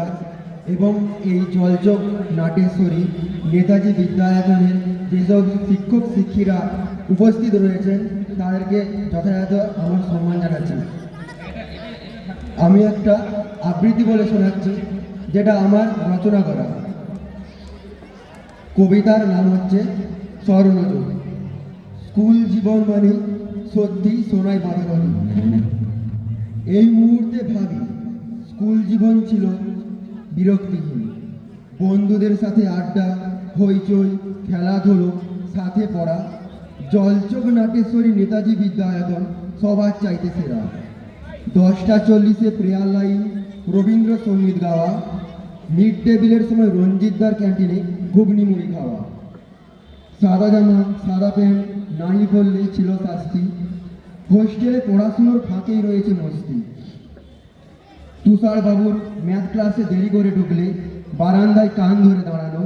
নমস্কার। এবং এই জলযোগ নাটেশ্বরী নেতাজি বিদ্যায়তনের যেসব শিক্ষক শিক্ষিরা উপস্থিত রয়েছেন তাদেরকে যথাযথ আমার সম্মান জানাচ্ছি। আমি একটা আবৃত্তি বলে শোনাচ্ছি, যেটা আমার রচনা করা। কবিতার নাম হচ্ছে স্বর্ণযুগ। স্কুল জীবন মানে সত্যি সোনায় বাঁধানো। এই মুহূর্তে ভাবি স্কুল জীবন ছিল বিরক্তিহীন। বন্ধুদের সাথে আড্ডা, হইচই, খেলাধুলো, সাথে পড়া। জলচোখ নাটেশ্বরী নেতাজি বিদ্যায়তন সবার চাইতে সেরা। 10:40 প্রেয়ার লাইন, রবীন্দ্রসঙ্গীত গাওয়া, মিড ডে মিলের সময় রঞ্জিতদার ক্যান্টিনে ঘুগনি মুড়ি খাওয়া। সাদা জামা, সাদা প্যান্ট নাই পরলে ছিল শাস্তি। হোস্টেলে পড়াশুনোর ফাঁকেই রয়েছে মস্তি। তুষার বাবুর ম্যাথ ক্লাসে দেরি করে ঢুকলে বারান্দায় কান ধরে দাঁড়ানো।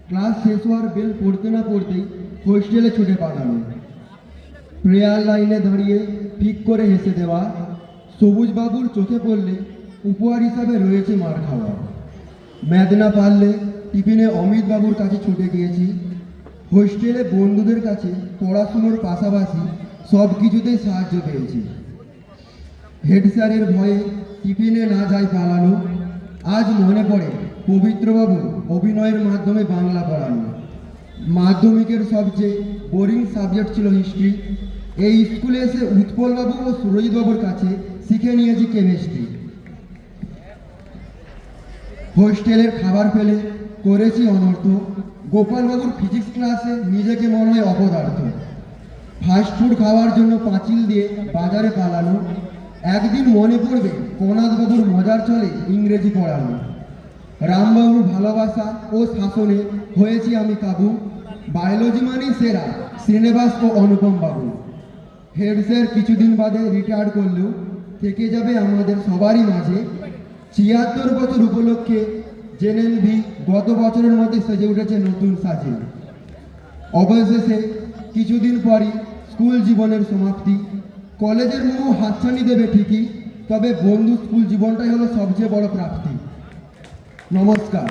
ক্লাস শেষ হওয়ার বেল পড়তে না পড়তেই হোস্টেলে ছুটে পাঠানো। প্রেয়ার লাইনে দাঁড়িয়ে ঠিক করে হেসে দেওয়া। সবুজ বাবুর চোখে পড়লে উপহার হিসাবে রয়েছে মার খাওয়া। ম্যাথ না পারলে টিফিনে অমিত বাবুর কাছে ছুটে গিয়েছি। হোস্টেলে বন্ধুদের কাছে পড়াশুনোর পাশাপাশি সব কিছুতেই সাহায্য পেয়েছি। হেড স্যারের ভয়ে টিফিনে না যাই পালানো। আজ মনে পড়ে পবিত্রবাবুর অভিনয়ের মাধ্যমে বাংলা পড়ানো। মাধ্যমিকের সবচেয়ে বোরিং সাবজেক্ট ছিল হিস্ট্রি। এই স্কুলে এসে উৎপলবাবু ও সুরজিৎবাবুর কাছে শিখে নিয়েছি কেমিস্ট্রি। হোস্টেলের খাবার ফেলে করেছি অনর্থ। গোপালবাবুর ফিজিক্স ক্লাসে নিজেকে মনে হয় অপদার্থ। ফাস্টফুড খাওয়ার জন্য পাঁচিল দিয়ে বাজারে পালানো। একদিন মনে পড়বে কনাথবাবুর মজার চলে ইংরেজি পড়ানো। রামবাবুর ভালোবাসা ও শাসনে হয়েছি আমি কাবু। বায়োলজি মানেই সেরা শ্রীনিবাস ও অনুপম বাবু। হেড স্যার কিছুদিন বাদে রিটায়ার করলেও থেকে যাবে আমাদের সবারই মাঝে। ৭৬ বছর উপলক্ষে জেএনভি গত বছরের মধ্যে সেজে উঠেছে নতুন সাজে। অবশেষে কিছুদিন পরই স্কুল জীবনের সমাপ্তি। কলেজের মোহ হাতছানি দেবে ঠিকই, তবে বন্ধু স্কুল জীবনটাই হলো সবচেয়ে বড় প্রাপ্তি। নমস্কার।